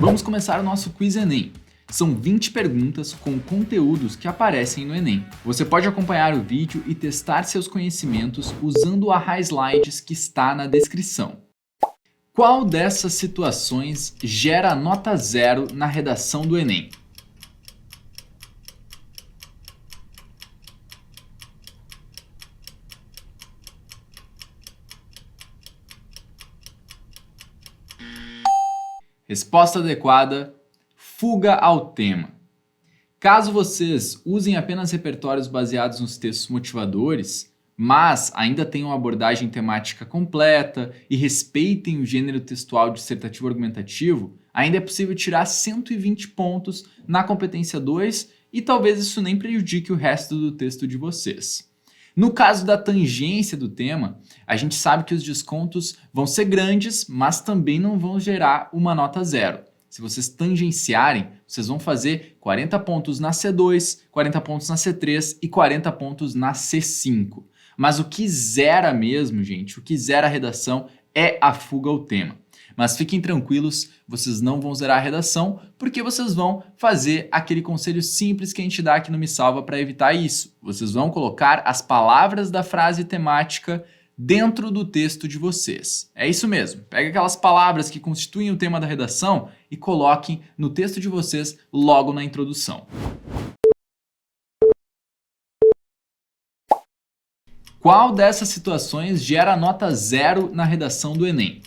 Vamos começar o nosso Quiz Enem. São 20 perguntas com conteúdos que aparecem no Enem. Você pode acompanhar o vídeo e testar seus conhecimentos usando a Highslides que está na descrição. Qual dessas situações gera nota 0 na redação do Enem? Resposta adequada: fuga ao tema. Caso vocês usem apenas repertórios baseados nos textos motivadores, mas ainda tenham uma abordagem temática completa e respeitem o gênero textual dissertativo argumentativo, ainda é possível tirar 120 pontos na competência 2 e talvez isso nem prejudique o resto do texto de vocês. No caso da tangência do tema, a gente sabe que os descontos vão ser grandes, mas também não vão gerar uma nota 0. Se vocês tangenciarem, vocês vão fazer 40 pontos na C2, 40 pontos na C3 e 40 pontos na C5. Mas o que zera mesmo, gente, o que zera a redação é a fuga ao tema. Mas fiquem tranquilos, vocês não vão zerar a redação, porque vocês vão fazer aquele conselho simples que a gente dá aqui no Me Salva para evitar isso. Vocês vão colocar as palavras da frase temática dentro do texto de vocês. É isso mesmo. Pega aquelas palavras que constituem o tema da redação e coloquem no texto de vocês logo na introdução. Qual dessas situações gera nota 0 na redação do Enem?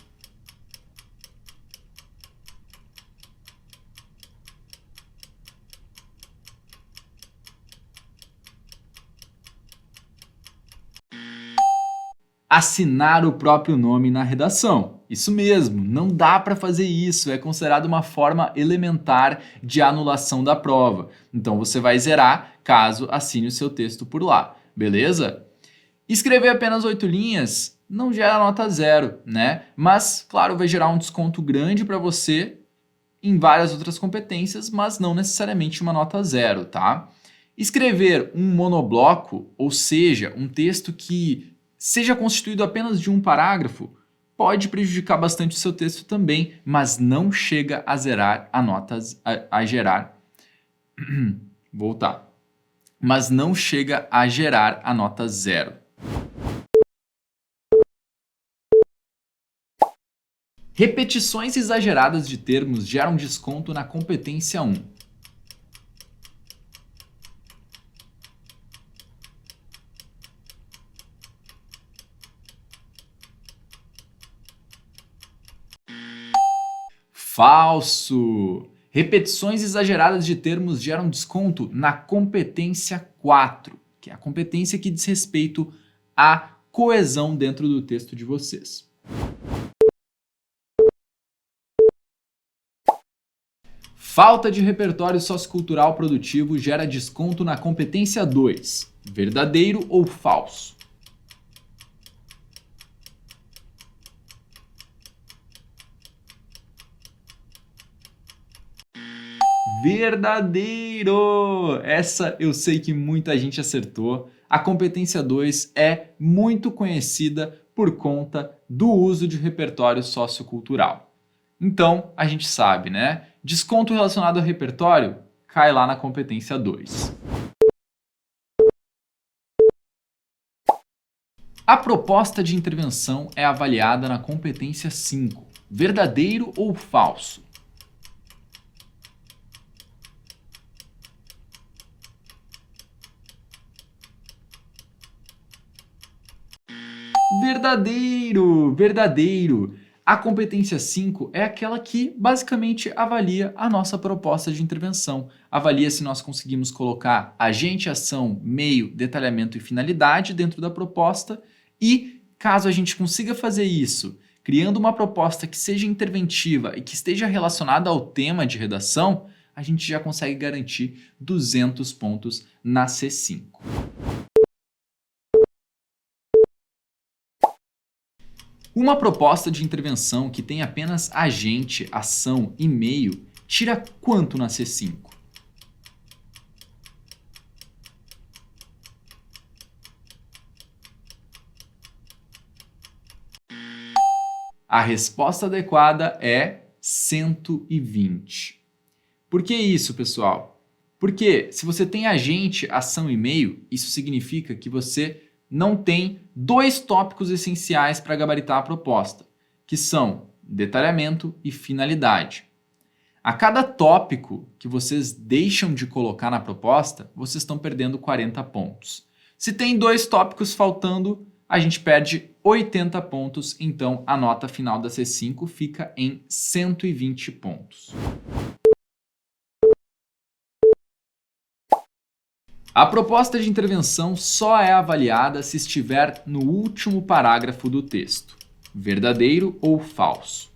Assinar o próprio nome na redação. Isso mesmo, não dá para fazer isso, é considerado uma forma elementar de anulação da prova. Então você vai zerar caso assine o seu texto por lá, beleza? Escrever apenas 8 linhas não gera nota 0, né? Mas, claro, vai gerar um desconto grande para você em várias outras competências, mas não necessariamente uma nota 0, tá? Escrever um monobloco, ou seja, um texto que seja constituído apenas de um parágrafo, pode prejudicar bastante o seu texto também, mas não chega a zerar a notas, a gerar. Voltar. Mas não chega a gerar a nota 0. Repetições exageradas de termos geram desconto na competência 1. Falso! Repetições exageradas de termos geram desconto na competência 4, que é a competência que diz respeito à coesão dentro do texto de vocês. Falta de repertório sociocultural produtivo gera desconto na competência 2. Verdadeiro ou falso? Verdadeiro! Essa eu sei que muita gente acertou. A competência 2 é muito conhecida por conta do uso de repertório sociocultural. Então, a gente sabe, né? Desconto relacionado ao repertório cai lá na competência 2. A proposta de intervenção é avaliada na competência 5. Verdadeiro ou falso? Verdadeiro! Verdadeiro! A competência 5 é aquela que basicamente avalia a nossa proposta de intervenção. Avalia se nós conseguimos colocar agente, ação, meio, detalhamento e finalidade dentro da proposta e, caso a gente consiga fazer isso, criando uma proposta que seja interventiva e que esteja relacionada ao tema de redação, a gente já consegue garantir 200 pontos na C5. Uma proposta de intervenção que tem apenas agente, ação e meio tira quanto na C5? A resposta adequada é 120. Por que isso, pessoal? Porque se você tem agente, ação e meio, isso significa que você não tem dois tópicos essenciais para gabaritar a proposta, que são detalhamento e finalidade. A cada tópico que vocês deixam de colocar na proposta, vocês estão perdendo 40 pontos. Se tem dois tópicos faltando, a gente perde 80 pontos, então a nota final da C5 fica em 120 pontos. A proposta de intervenção só é avaliada se estiver no último parágrafo do texto. Verdadeiro ou falso?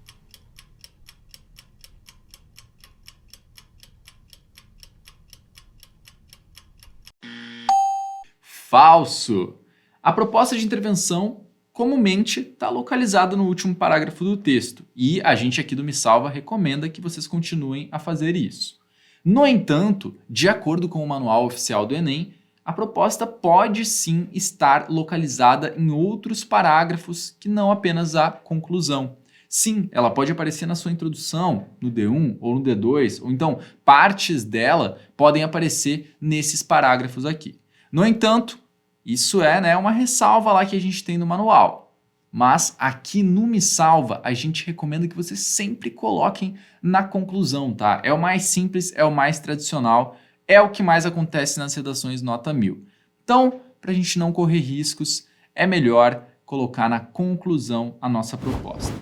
Falso! A proposta de intervenção comumente está localizada no último parágrafo do texto e a gente aqui do Me Salva recomenda que vocês continuem a fazer isso. No entanto, de acordo com o manual oficial do Enem, a proposta pode sim estar localizada em outros parágrafos que não apenas a conclusão. Sim, ela pode aparecer na sua introdução, no D1 ou no D2, ou então partes dela podem aparecer nesses parágrafos aqui. No entanto, isso é uma ressalva lá que a gente tem no manual. Mas aqui no Me Salva, a gente recomenda que vocês sempre coloquem na conclusão, tá? É o mais simples, é o mais tradicional, é o que mais acontece nas redações nota 1000. Então, para a gente não correr riscos, é melhor colocar na conclusão a nossa proposta.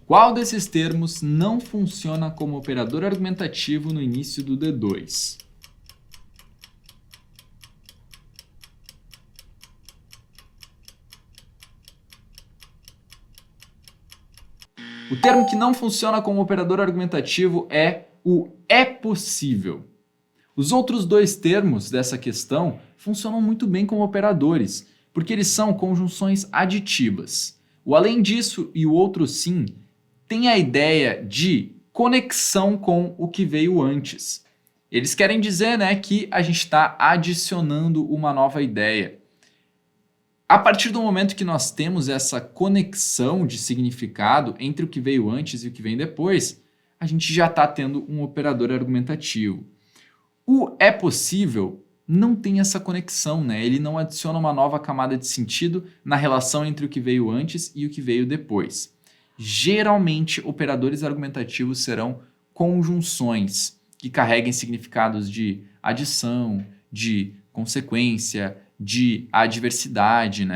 Qual desses termos não funciona como operador argumentativo no início do D2? O termo que não funciona como operador argumentativo é o é possível. Os outros dois termos dessa questão funcionam muito bem como operadores, porque eles são conjunções aditivas. O além disso e o outro sim tem a ideia de conexão com o que veio antes. Eles querem dizer, que a gente está adicionando uma nova ideia. A partir do momento que nós temos essa conexão de significado entre o que veio antes e o que vem depois, a gente já está tendo um operador argumentativo. O é possível não tem essa conexão, ele não adiciona uma nova camada de sentido na relação entre o que veio antes e o que veio depois. Geralmente, operadores argumentativos serão conjunções que carreguem significados de adição, de consequência, de adversidade,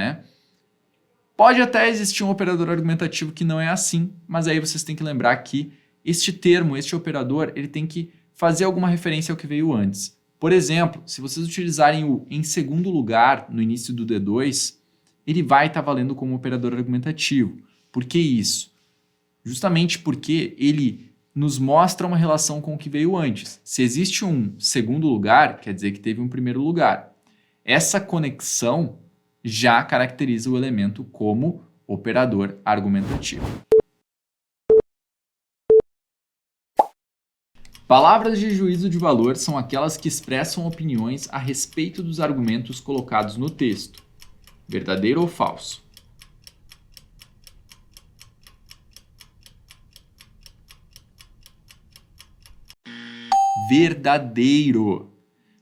Pode até existir um operador argumentativo que não é assim, mas aí vocês têm que lembrar que este termo, este operador, ele tem que fazer alguma referência ao que veio antes. Por exemplo, se vocês utilizarem o em segundo lugar no início do D2, ele vai estar valendo como operador argumentativo. Por que isso? Justamente porque ele nos mostra uma relação com o que veio antes. Se existe um segundo lugar, quer dizer que teve um primeiro lugar. Essa conexão já caracteriza o elemento como operador argumentativo. Palavras de juízo de valor são aquelas que expressam opiniões a respeito dos argumentos colocados no texto. Verdadeiro ou falso? Verdadeiro!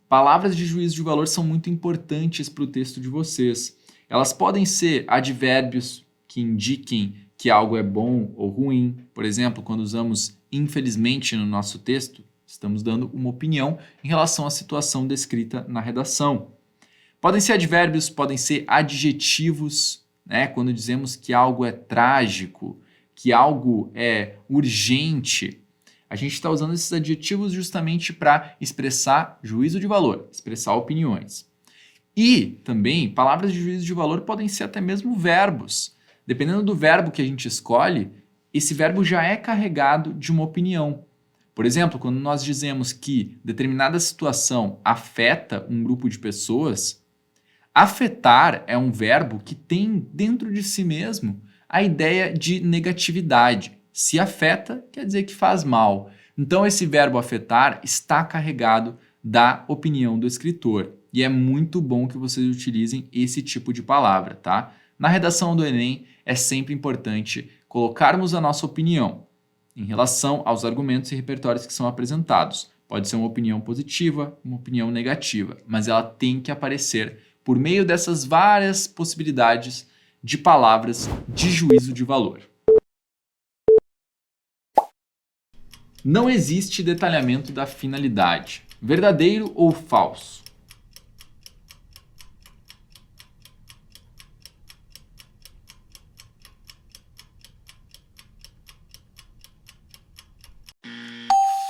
Palavras de juízo de valor são muito importantes para o texto de vocês. Elas podem ser advérbios que indiquem que algo é bom ou ruim. Por exemplo, quando usamos infelizmente no nosso texto, estamos dando uma opinião em relação à situação descrita na redação. Podem ser advérbios, podem ser adjetivos, quando dizemos que algo é trágico, que algo é urgente. A gente está usando esses adjetivos justamente para expressar juízo de valor, expressar opiniões. E também, palavras de juízo de valor podem ser até mesmo verbos. Dependendo do verbo que a gente escolhe, esse verbo já é carregado de uma opinião. Por exemplo, quando nós dizemos que determinada situação afeta um grupo de pessoas, afetar é um verbo que tem dentro de si mesmo a ideia de negatividade. Se afeta, quer dizer que faz mal. Então, esse verbo afetar está carregado da opinião do escritor. E é muito bom que vocês utilizem esse tipo de palavra, tá? Na redação do Enem, é sempre importante colocarmos a nossa opinião em relação aos argumentos e repertórios que são apresentados. Pode ser uma opinião positiva, uma opinião negativa, mas ela tem que aparecer por meio dessas várias possibilidades de palavras de juízo de valor. Não existe detalhamento da finalidade. Verdadeiro ou falso?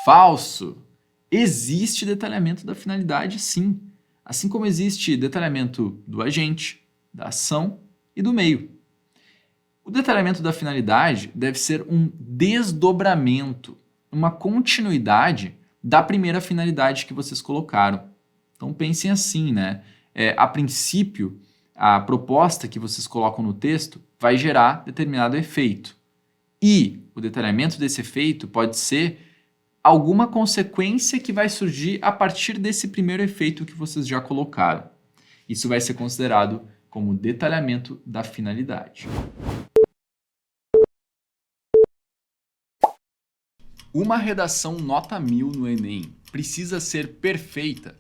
Falso. Existe detalhamento da finalidade, sim. Assim como existe detalhamento do agente, da ação e do meio. O detalhamento da finalidade deve ser um desdobramento, uma continuidade da primeira finalidade que vocês colocaram. Então pensem assim, né? A princípio, a proposta que vocês colocam no texto vai gerar determinado efeito. E o detalhamento desse efeito pode ser alguma consequência que vai surgir a partir desse primeiro efeito que vocês já colocaram. Isso vai ser considerado como detalhamento da finalidade. Uma redação nota 1000 no Enem precisa ser perfeita?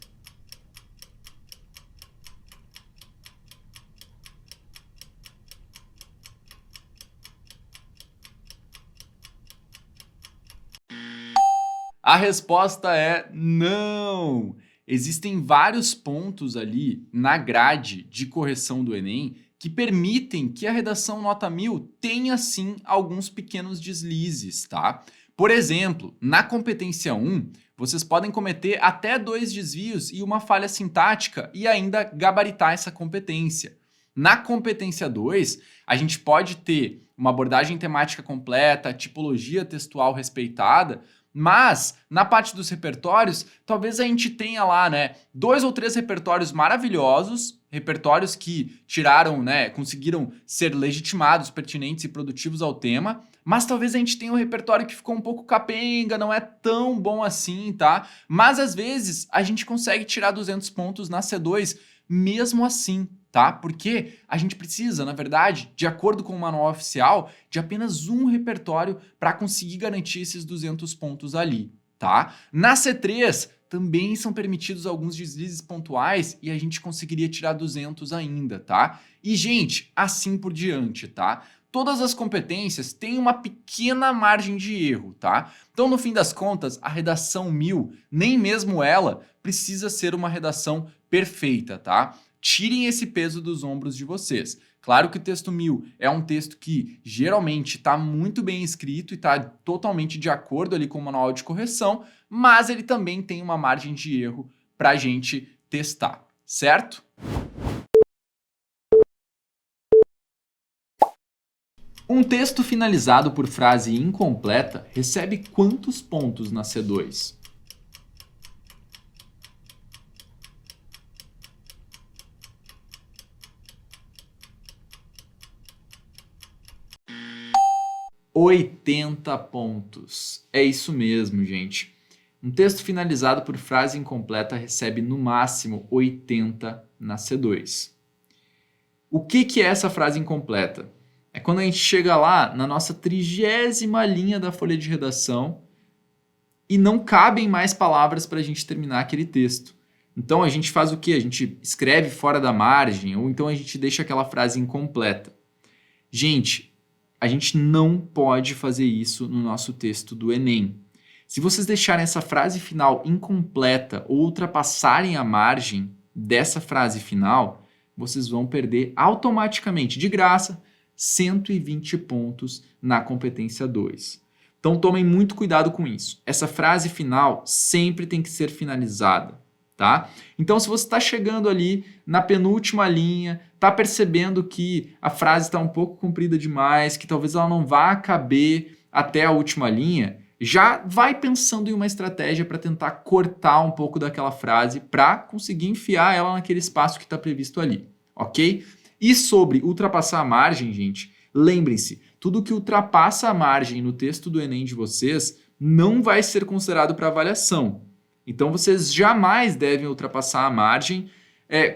A resposta é não! Existem vários pontos ali na grade de correção do Enem que permitem que a redação nota 1000 tenha sim alguns pequenos deslizes, tá? Por exemplo, na competência 1, vocês podem cometer até 2 desvios e uma falha sintática e ainda gabaritar essa competência. Na competência 2, a gente pode ter uma abordagem temática completa, tipologia textual respeitada, mas na parte dos repertórios, talvez a gente tenha lá, né, 2 ou 3 repertórios maravilhosos, repertórios que tiraram, né, conseguiram ser legitimados, pertinentes e produtivos ao tema, mas talvez a gente tenha um repertório que ficou um pouco capenga, não é tão bom assim, tá? Mas às vezes a gente consegue tirar 200 pontos na C2 mesmo assim, tá? Porque a gente precisa, na verdade, de acordo com o manual oficial, de apenas um repertório para conseguir garantir esses 200 pontos ali, tá? Na C3 também são permitidos alguns deslizes pontuais e a gente conseguiria tirar 200 ainda, tá? E, gente, assim por diante, tá? Todas as competências têm uma pequena margem de erro, tá? Então, no fim das contas, a redação 1000, nem mesmo ela, precisa ser uma redação perfeita, tá? Tirem esse peso dos ombros de vocês. Claro que o texto 1000 é um texto que geralmente está muito bem escrito e está totalmente de acordo ali com o manual de correção, mas ele também tem uma margem de erro para a gente testar, certo? Um texto finalizado por frase incompleta recebe quantos pontos na C2? $80 pontos. É isso mesmo, gente. Um texto finalizado por frase incompleta recebe no máximo 80 na C2. O que é essa frase incompleta? É quando a gente chega lá na nossa 30ª linha da folha de redação e não cabem mais palavras para a gente terminar aquele texto. Então a gente faz o quê? A gente escreve fora da margem ou então a gente deixa aquela frase incompleta. Gente, a gente não pode fazer isso no nosso texto do Enem. Se vocês deixarem essa frase final incompleta ou ultrapassarem a margem dessa frase final, vocês vão perder automaticamente, de graça, 120 pontos na competência 2. Então tomem muito cuidado com isso. Essa frase final sempre tem que ser finalizada, tá? Então se você está chegando ali na penúltima linha, está percebendo que a frase está um pouco comprida demais, que talvez ela não vá caber até a última linha, já vai pensando em uma estratégia para tentar cortar um pouco daquela frase para conseguir enfiar ela naquele espaço que está previsto ali, ok? E sobre ultrapassar a margem, gente, lembrem-se, tudo que ultrapassa a margem no texto do Enem de vocês não vai ser considerado para avaliação. Então vocês jamais devem ultrapassar a margem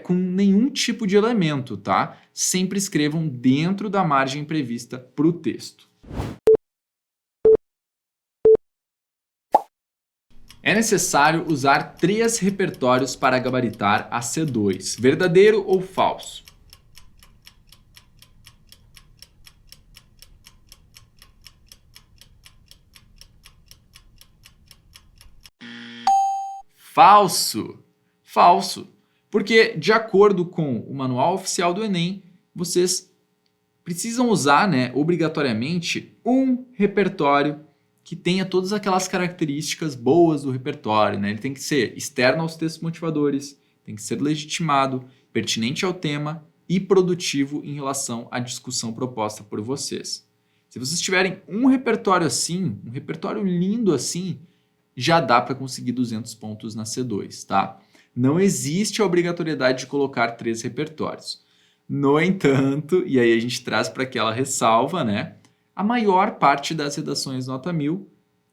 com nenhum tipo de elemento, tá? Sempre escrevam dentro da margem prevista para o texto. É necessário usar 3 repertórios para gabaritar a C2, verdadeiro ou falso? Falso! Falso! Porque, de acordo com o Manual Oficial do Enem, vocês precisam usar, obrigatoriamente, um repertório que tenha todas aquelas características boas do repertório, né? Ele tem que ser externo aos textos motivadores, tem que ser legitimado, pertinente ao tema e produtivo em relação à discussão proposta por vocês. Se vocês tiverem um repertório assim, um repertório lindo assim, já dá para conseguir 200 pontos na C2, tá? Não existe a obrigatoriedade de colocar 3 repertórios. No entanto, e aí a gente traz para aquela ressalva, né? A maior parte das redações nota 1000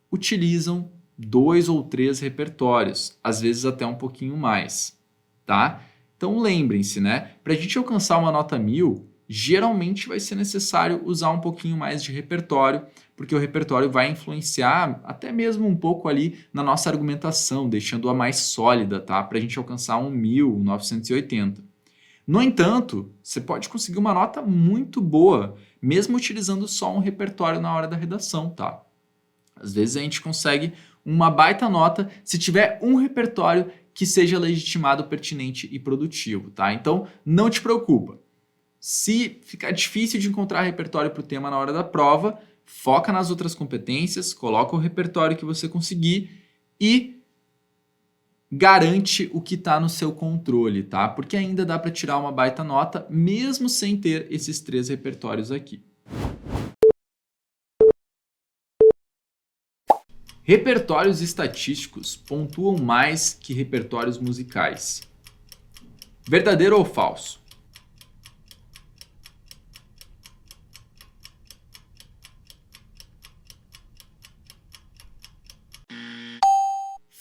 utilizam 2 ou 3 repertórios, às vezes até um pouquinho mais, tá? Então lembrem-se, né? Para a gente alcançar uma nota 1000, geralmente vai ser necessário usar um pouquinho mais de repertório, porque o repertório vai influenciar até mesmo um pouco ali na nossa argumentação, deixando-a mais sólida, tá? Para a gente alcançar um 1980. No entanto, você pode conseguir uma nota muito boa, mesmo utilizando só um repertório na hora da redação, tá? Às vezes a gente consegue uma baita nota se tiver um repertório que seja legitimado, pertinente e produtivo, tá? Então, não te preocupa. Se ficar difícil de encontrar repertório para o tema na hora da prova, foca nas outras competências, coloca o repertório que você conseguir e garante o que está no seu controle, tá? Porque ainda dá para tirar uma baita nota, mesmo sem ter esses 3 repertórios aqui. Repertórios estatísticos pontuam mais que repertórios musicais. Verdadeiro ou falso?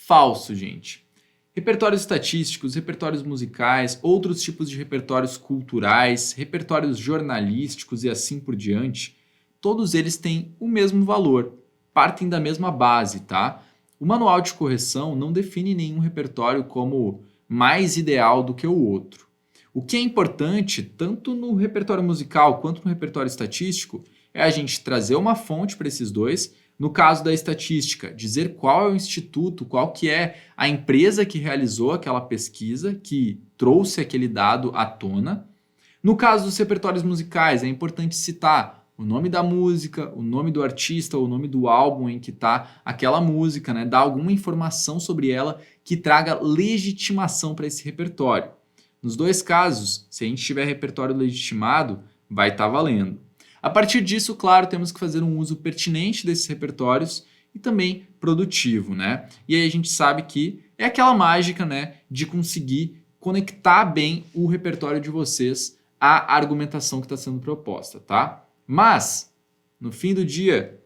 Falso, gente. Repertórios estatísticos, repertórios musicais, outros tipos de repertórios culturais, repertórios jornalísticos e assim por diante, todos eles têm o mesmo valor, partem da mesma base, tá? O manual de correção não define nenhum repertório como mais ideal do que o outro. O que é importante, tanto no repertório musical quanto no repertório estatístico, é a gente trazer uma fonte para esses dois. No caso da estatística, dizer qual é o instituto, qual que é a empresa que realizou aquela pesquisa, que trouxe aquele dado à tona. No caso dos repertórios musicais, é importante citar o nome da música, o nome do artista, o nome do álbum em que está aquela música, né? Dar alguma informação sobre ela que traga legitimação para esse repertório. Nos dois casos, se a gente tiver repertório legitimado, vai estar valendo. A partir disso, claro, temos que fazer um uso pertinente desses repertórios e também produtivo, né? E aí a gente sabe que é aquela mágica, né, de conseguir conectar bem o repertório de vocês à argumentação que está sendo proposta, tá? Mas, no fim do dia,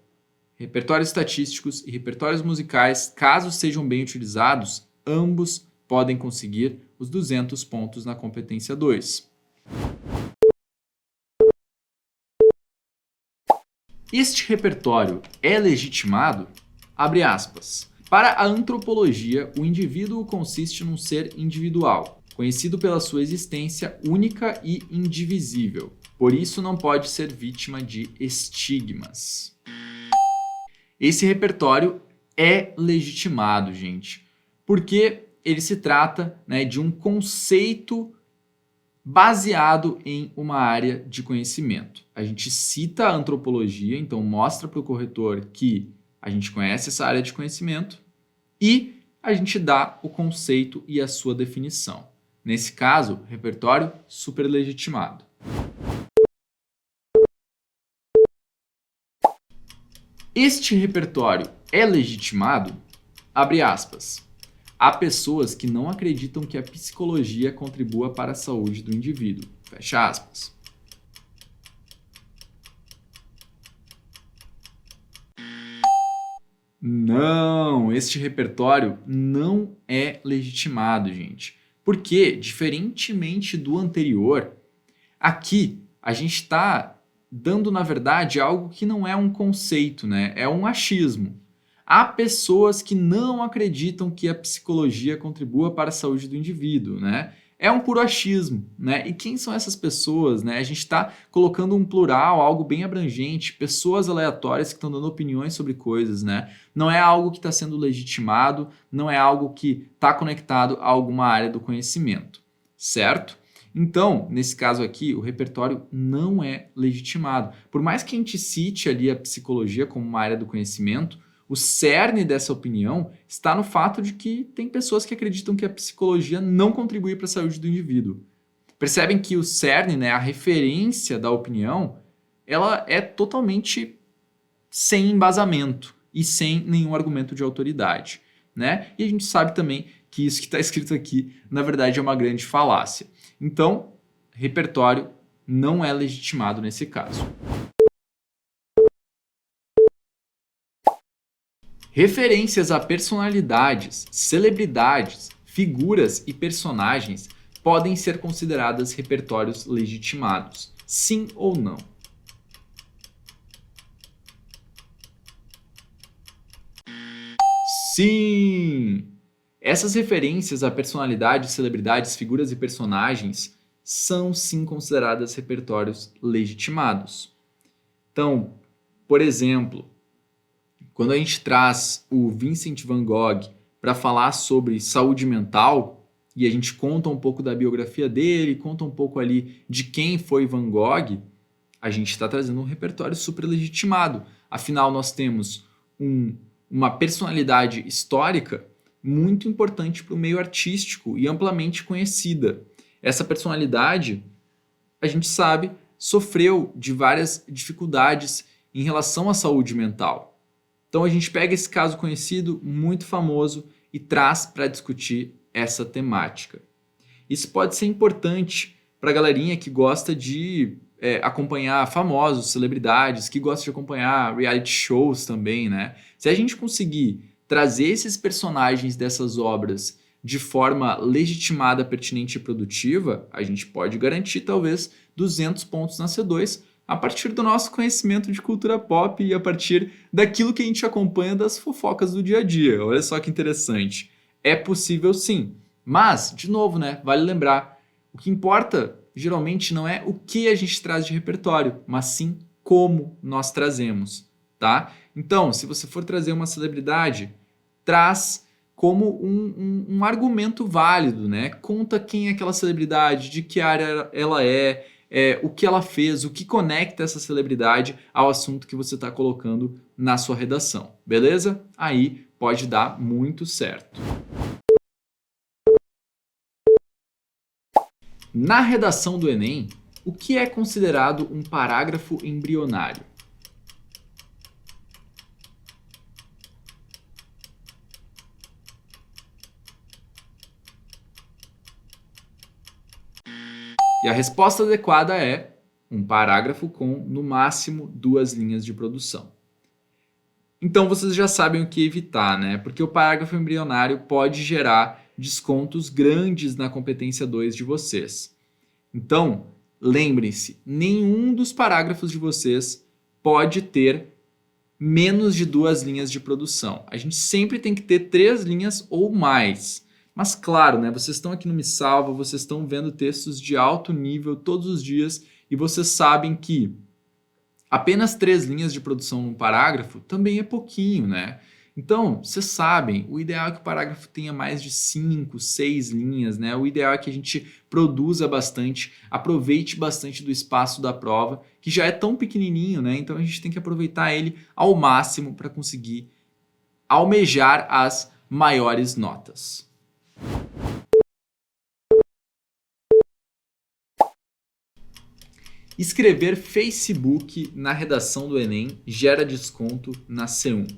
repertórios estatísticos e repertórios musicais, caso sejam bem utilizados, ambos podem conseguir os 200 pontos na competência 2. Este repertório é legitimado? Abre aspas. Para a antropologia, o indivíduo consiste num ser individual, conhecido pela sua existência única e indivisível. Por isso não pode ser vítima de estigmas. Esse repertório é legitimado, gente, porque ele se trata, né, de um conceito baseado em uma área de conhecimento. A gente cita a antropologia, então mostra para o corretor que a gente conhece essa área de conhecimento e a gente dá o conceito e a sua definição. Nesse caso, repertório superlegitimado. Este repertório é legitimado? Abre aspas. Há pessoas que não acreditam que a psicologia contribua para a saúde do indivíduo. Fecha aspas. Não, este repertório não é legitimado, gente. Porque, diferentemente do anterior, aqui a gente está dando, na verdade, algo que não é um conceito, né? É um achismo. Há pessoas que não acreditam que a psicologia contribua para a saúde do indivíduo, né? É um puro achismo, né? E quem são essas pessoas, né? A gente está colocando um plural, algo bem abrangente, pessoas aleatórias que estão dando opiniões sobre coisas, né? Não é algo que está sendo legitimado, não é algo que está conectado a alguma área do conhecimento, certo? Então, nesse caso aqui, o repertório não é legitimado. Por mais que a gente cite ali a psicologia como uma área do conhecimento, o cerne dessa opinião está no fato de que tem pessoas que acreditam que a psicologia não contribui para a saúde do indivíduo. Percebem que o cerne, né, a referência da opinião, ela é totalmente sem embasamento e sem nenhum argumento de autoridade, né? E a gente sabe também que isso que está escrito aqui, na verdade, é uma grande falácia. Então, repertório não é legitimado nesse caso. Referências a personalidades, celebridades, figuras e personagens podem ser consideradas repertórios legitimados, sim ou não? Sim! Essas referências a personalidades, celebridades, figuras e personagens são sim consideradas repertórios legitimados. Então, por exemplo, quando a gente traz o Vincent van Gogh para falar sobre saúde mental e a gente conta um pouco da biografia dele, conta um pouco ali de quem foi Van Gogh, a gente está trazendo um repertório super legitimado. Afinal, nós temos uma personalidade histórica muito importante para o meio artístico e amplamente conhecida. Essa personalidade, a gente sabe, sofreu de várias dificuldades em relação à saúde mental. Então a gente pega esse caso conhecido, muito famoso, e traz para discutir essa temática. Isso pode ser importante para a galerinha que gosta de acompanhar famosos, celebridades, que gosta de acompanhar reality shows também, né? Se a gente conseguir trazer esses personagens dessas obras de forma legitimada, pertinente e produtiva, a gente pode garantir talvez 200 pontos na C2 a partir do nosso conhecimento de cultura pop e a partir daquilo que a gente acompanha das fofocas do dia a dia. Olha só que interessante. É possível sim, mas, de novo, né, vale lembrar, o que importa geralmente não é o que a gente traz de repertório, mas sim como nós trazemos, tá? Então, se você for trazer uma celebridade, traz como um argumento válido, né? Conta quem é aquela celebridade, de que área ela o que ela fez, o que conecta essa celebridade ao assunto que você está colocando na sua redação, beleza? Aí pode dar muito certo. Na redação do Enem, o que é considerado um parágrafo embrionário? E a resposta adequada é um parágrafo com, no máximo, 2 linhas de produção. Então vocês já sabem o que evitar, né? Porque o parágrafo embrionário pode gerar descontos grandes na competência 2 de vocês. Então, lembrem-se, nenhum dos parágrafos de vocês pode ter menos de 2 linhas de produção. A gente sempre tem que ter 3 linhas ou mais. Mas claro, né, vocês estão aqui no Me Salva, vocês estão vendo textos de alto nível todos os dias e vocês sabem que apenas 3 linhas de produção num parágrafo também é pouquinho, né? Então, vocês sabem, o ideal é que o parágrafo tenha mais de 5, 6 linhas, né? O ideal é que a gente produza bastante, aproveite bastante do espaço da prova, que já é tão pequenininho, né? Então a gente tem que aproveitar ele ao máximo para conseguir almejar as maiores notas. Escrever Facebook na redação do Enem gera desconto na C1.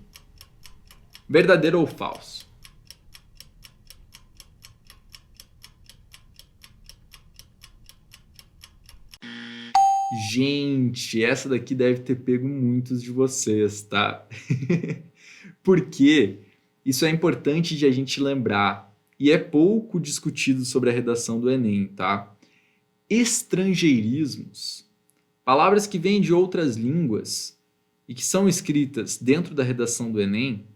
Verdadeiro ou falso? Gente, essa daqui deve ter pego muitos de vocês, tá? Porque isso é importante de a gente lembrar. e é pouco discutido sobre a redação do Enem, tá? Estrangeirismos, palavras que vêm de outras línguas e que são escritas dentro da redação do Enem,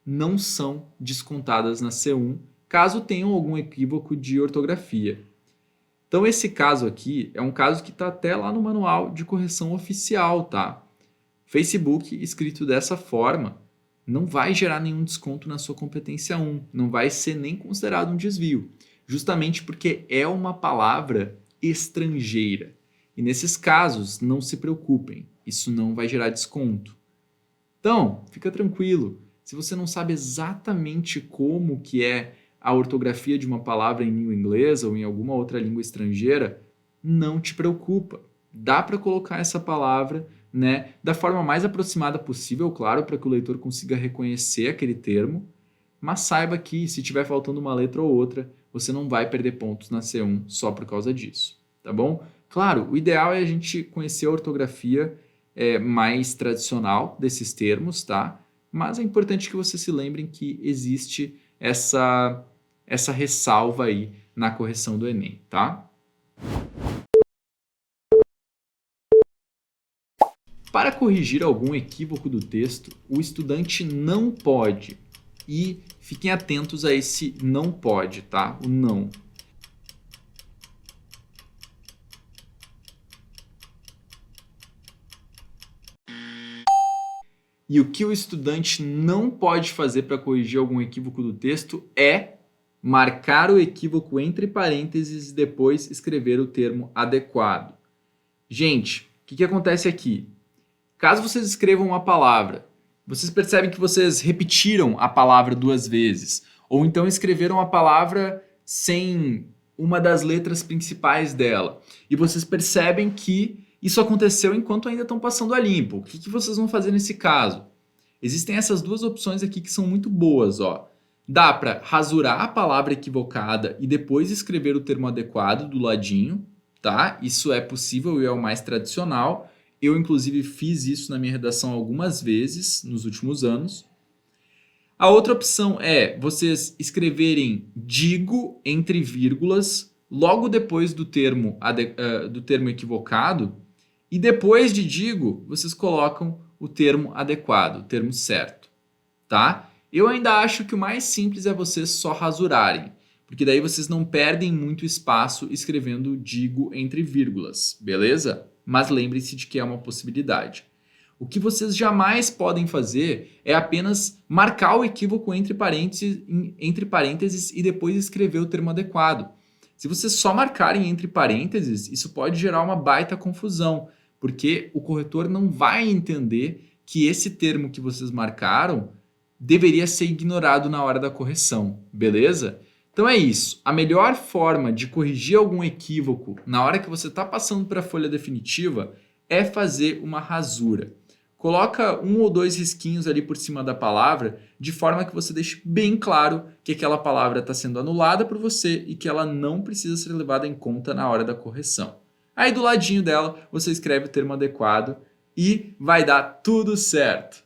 não são descontadas na C1, caso tenham algum equívoco de ortografia. Então esse caso aqui é um caso que está até lá no manual de correção oficial, tá? Facebook escrito dessa forma não vai gerar nenhum desconto na sua competência 1, não vai ser nem considerado um desvio, justamente porque é uma palavra estrangeira. E nesses casos, não se preocupem, isso não vai gerar desconto. Então, fica tranquilo, se você não sabe exatamente como que é a ortografia de uma palavra em língua inglesa ou em alguma outra língua estrangeira, não te preocupa. Dá para colocar essa palavra, né, da forma mais aproximada possível, claro, para que o leitor consiga reconhecer aquele termo, mas saiba que se tiver faltando uma letra ou outra, você não vai perder pontos na C1 só por causa disso, tá bom? Claro, o ideal é a gente conhecer a ortografia mais tradicional desses termos, tá? Mas é importante que vocês se lembrem que existe essa ressalva aí na correção do Enem, tá? Para corrigir algum equívoco do texto, o estudante não pode, e fiquem atentos a esse não pode, tá? O não. E o que o estudante não pode fazer para corrigir algum equívoco do texto é marcar o equívoco entre parênteses e depois escrever o termo adequado. Gente, o que acontece aqui? Caso vocês escrevam uma palavra, vocês percebem que vocês repetiram a palavra 2 vezes, ou então escreveram a palavra sem uma das letras principais dela, e vocês percebem que isso aconteceu enquanto ainda estão passando a limpo. O que vocês vão fazer nesse caso? Existem essas duas opções aqui que são muito boas, ó. Dá para rasurar a palavra equivocada e depois escrever o termo adequado do ladinho, tá? Isso é possível e é o mais tradicional. Eu, inclusive, fiz isso na minha redação algumas vezes nos últimos anos. A outra opção é vocês escreverem digo entre vírgulas logo depois do termo equivocado e depois de digo vocês colocam o termo adequado, o termo certo, tá? Eu ainda acho que o mais simples é vocês só rasurarem, porque daí vocês não perdem muito espaço escrevendo digo entre vírgulas, beleza? Mas lembrem-se de que é uma possibilidade. O que vocês jamais podem fazer é apenas marcar o equívoco entre parênteses e depois escrever o termo adequado. Se vocês só marcarem entre parênteses, isso pode gerar uma baita confusão, porque o corretor não vai entender que esse termo que vocês marcaram deveria ser ignorado na hora da correção, beleza? Então é isso. A melhor forma de corrigir algum equívoco na hora que você está passando para a folha definitiva é fazer uma rasura. Coloca 1 ou 2 risquinhos ali por cima da palavra, de forma que você deixe bem claro que aquela palavra está sendo anulada por você e que ela não precisa ser levada em conta na hora da correção. Aí do ladinho dela você escreve o termo adequado e vai dar tudo certo.